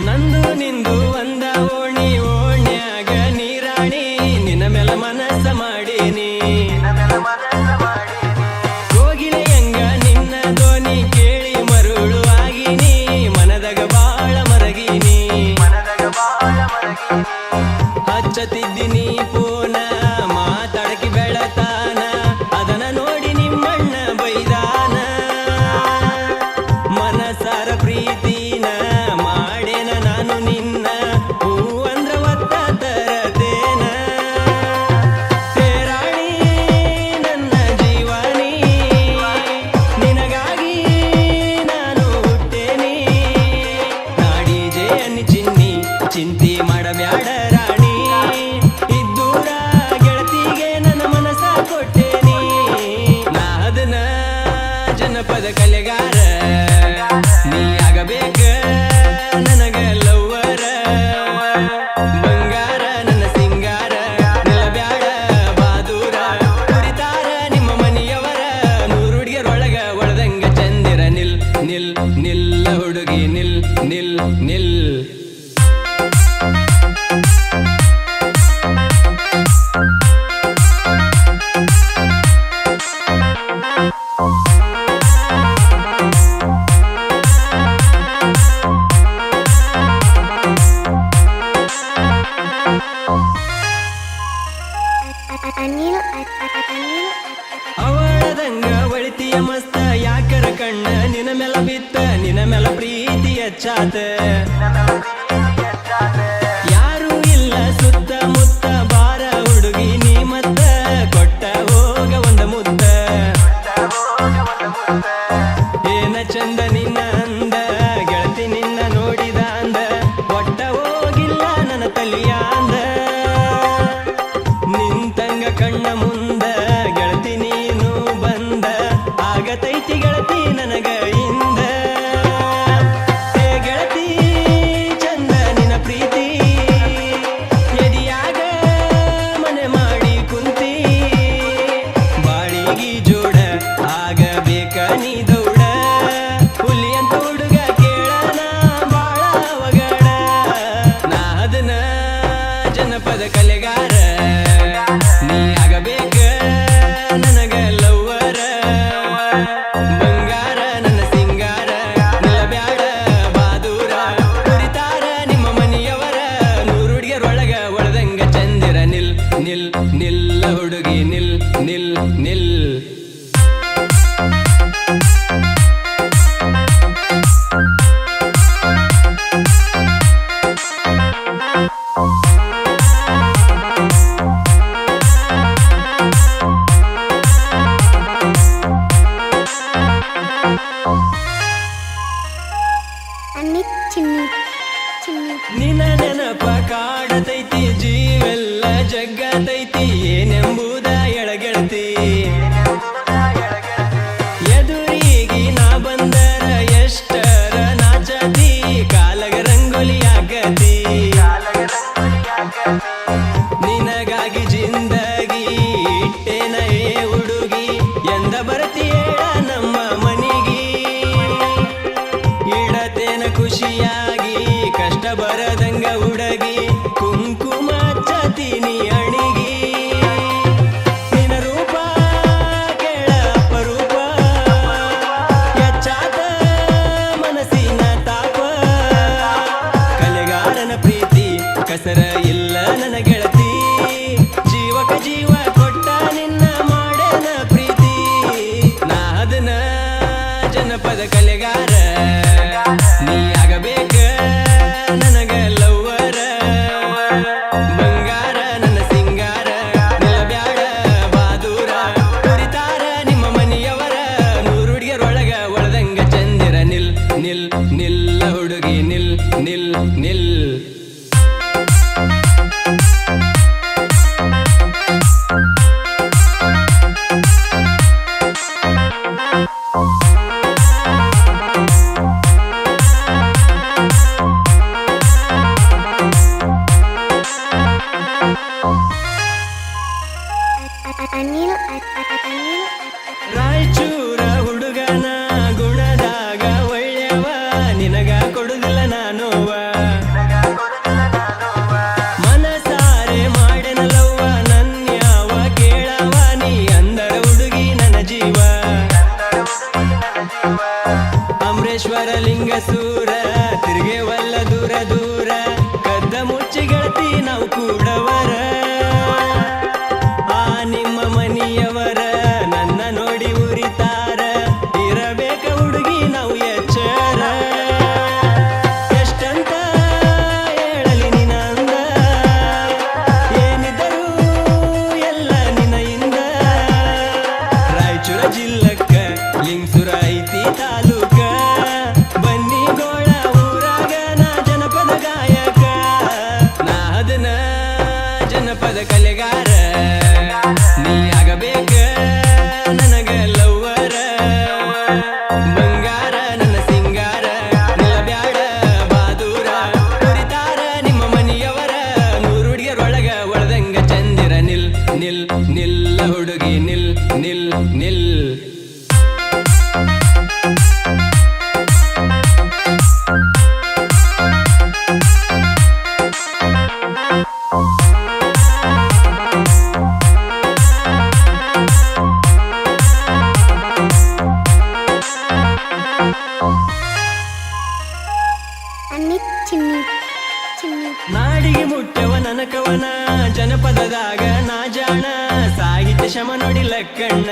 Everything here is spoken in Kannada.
ನಂದು ನಿಂದು ಒಂದ ಓಣಿ ಓಣ್ಯಾಗ ನೀರಾಣಿ ನಿನ್ನ ಮೇಲ ಮನಸ್ಸ ಮಾಡೀನಿ ಕೋಗಿಲೆಯಂಗ ನಿನ್ನ ಧ್ವನಿ ಕೇಳಿ ಮರುಳು ಆಗಿನಿ ಮನದಾಗ ಬಾಳ ಮರಗಿನಿ ಹಚ್ಚತಿದ್ದೀನಿ ಪೂನ ಮಾತಾಡಕಿ ಬೆಳತಾನ ಅದನ್ನ ನೋಡಿ ನಿಮ್ಮಣ್ಣ ಬೈದಾನ ಮನಸಾರ ಪ್ರೀತಿನ ಮಾಡೇನ ನಾನು ನಿನ್ನ ಹೂ ಅಂದ್ರ ಒತ್ತ ತರತೇನ ರಾಣಿ ನನ್ನ ಜೀವನಿ ನಿನಗಾಗಿ ನಾನು ಹುಟ್ಟೇನಿ ನಾಡಿಜೆ ಅನ್ನಿ ಚಿನ್ನಿ ಚಿಂತಿ ಮಾಡಬ್ಯಾಡ ರಾಣಿ ಇದ್ದೂರ ಗೆಳತಿಗೆ ನನ್ನ ಮನಸ ಕೊಟ್ಟೇನಿ ನಾದನ ಜನಪದ ಕಲೆಗಾರ ನೀ ಆಗಬೇಕ ನನಗ ಲವ್ವರ ಬಂಗಾರ ನನ್ನ ಸಿಂಗಾರ ನಿಲ್ಲಬ್ಯಾಡ ಬಾದೂರ ಕುರಿತಾರ ನಿಮ್ಮ ಮನೆಯವರ ನೂರು ಹುಡುಗಿಯರೊಳಗ ಒಳದಂಗ ಚಂದಿರ ನಿಲ್ ನಿಲ್ ನಿಲ್ಲ ಹುಡುಗಿ ನಿಲ್ ನಿಲ್ ನಿಲ್ ಅವಳದಂಗ ಒಳಿತಿಯ ಮಸ್ತ ಯಾಕರ ಕಣ್ಣ ನಿನ ಮೇಲ ಬಿತ್ತ ನಿನ ಮೇಲ ಪ್ರೀತಿ ಹೆಚ್ಚಾತ ಯಾರು ಇಲ್ಲ ಸುತ್ತ ಮುತ್ತ ಬಾರ ಹುಡುಗಿ ನೀ ಮತ್ತ ಕೊಟ್ಟ ಹೋಗ ಒಂದ ಮುತ್ತ ಏನ ಚಂದ ನಿನ್ನ ಅಂದ ಗೆಳತಿ ನಿನ್ನ ನೋಡಿದ ಅಂದ ಒಟ್ಟ ಹೋಗಿಲ್ಲ ನನ್ನ ತಲಿಯ ಅಂದ ನಿಂತಂಗ ಕಣ್ಣ ಮುಂದ ಗೆಳತಿ ನೀನು ಬಂದ ಆಗತೈತಿ ಗೆಳತಿ ನನಗ ಇಂದ ಏ ಗೆಳತಿ ಚಂದ ನಿನ ಪ್ರೀತಿ ಎದಿಯಾಗ ಮನೆ ಮಾಡಿ ಕುಂತಿ ಬಾಳಿಗಿ ಜೋಡ ಆಗಬೇಕ ನೀ ದೌಡ ಹುಲಿ ಅಂತ ಹುಡುಗ ಕೇಳನ ಬಾಳ ಅವಗಡ ನಾದನ ಜನಪದ ಕಲೆಗಾರ ನೀ ಆಗಬೇಕ ನನಗ ಲವ್ವರ ಬಂಗಾರ ನನ್ನ ಸಿಂಗಾರ ನಿಲ್ಲಬ್ಯಾಡ ಬಾದೂರ ಕುರಿತಾರ ನಿಮ್ಮ ಮನೆಯವರ ನೂರು ಹುಡುಗಿಯರೊಳಗ ಒಳದಂಗ ಚಂದಿರ ನಿಲ್ ನಿಲ್ ನಿಲ್ಲ ಹುಡುಗಿ ನಿಲ್ ನಿಲ್ ನಿಲ್ ನಿನ ನೆನಪ ಕಾಡತೈತಿ ಜೀವೆಲ್ಲ ಜಗ್ಗತೈತಿ ಏನೆಂಬುದ ಎಳಗೆಳತಿ ಎದುರಿಗೆ ನಾ ಬಂದರ ಎಷ್ಟರ ನಾಚತಿ ಕಾಲಗ ರಂಗೋಲಿ ಆಗತಿ ನಿನಗಾಗಿ ಜಿಂದಗಿ ಇಟ್ಟೇನ ಏ ಹುಡುಗಿ ಎಂದ ಬರ್ತಿ ಹೇಳ ನಮ್ಮ ಮನಿಗಿ ಇಡತೇನ ಖುಷಿಯಾಗಿ ಕಷ್ಟ ಬರದಂಗ ಹುಡುಗಿ ಕುಂಕುಮ ಹಚ್ಚತೀನಿ ಅಣಿಗಿ ನಿನ ರೂಪ ಕೇಳ ಅಪರೂಪ ಹೆಚ್ಚಾದ ಮನಸ್ಸಿನ ತಾಪ ಕಲೆಗಾರನ ಪ್ರೀತಿ ಕಸರ ಇಲ್ಲ ನನ್ನ ಗೆಳತಿ ಜೀವಕ ಜೀವ ಕೊಟ್ಟ ನಿನ್ನ ಮಾಡೇನ ಪ್ರೀತಿ ನಾದನ ಜನಪದ ಕಲೆಗಾರ ನೀ ಆಗಬೇಕ ನನಗ ಲವ್ವರ ಬಂಗಾರ ನನ್ನ ಸಿಂಗಾರ ನಿಲ್ಲಬ್ಯಾಡ ಬಾದೂರ ಕುರಿತಾರ ನಿಮ್ಮ ಮನೆಯವರ ನೂರು ಹುಡುಗಿಯರೊಳಗ ಒಳದಂಗ ಚಂದಿರ ನಿಲ್ ನಿಲ್ ನಿಲ್ಲ ಹುಡುಗಿ ನಿಲ್ ನಿಲ್ ನಿಲ್ ರಾಯಚೂರ ಹುಡುಗನ ಗುಣದಾಗ ಒಳ್ಳೆವ ನಿನಗ ಕೊಡುದಿಲ್ಲ ನಾನುವ ಚಿನ್ನಿ ಚಿನ್ನಿ ನಾಡಿಗೆ ಮುಟ್ಟವ ನನಕವನ ಜನಪದದಾಗ ನಾ ಜಾಣ ಸಾಹಿತ್ಯ ಶಮ ನೋಡಿ ಲಕ್ಕಣ್ಣ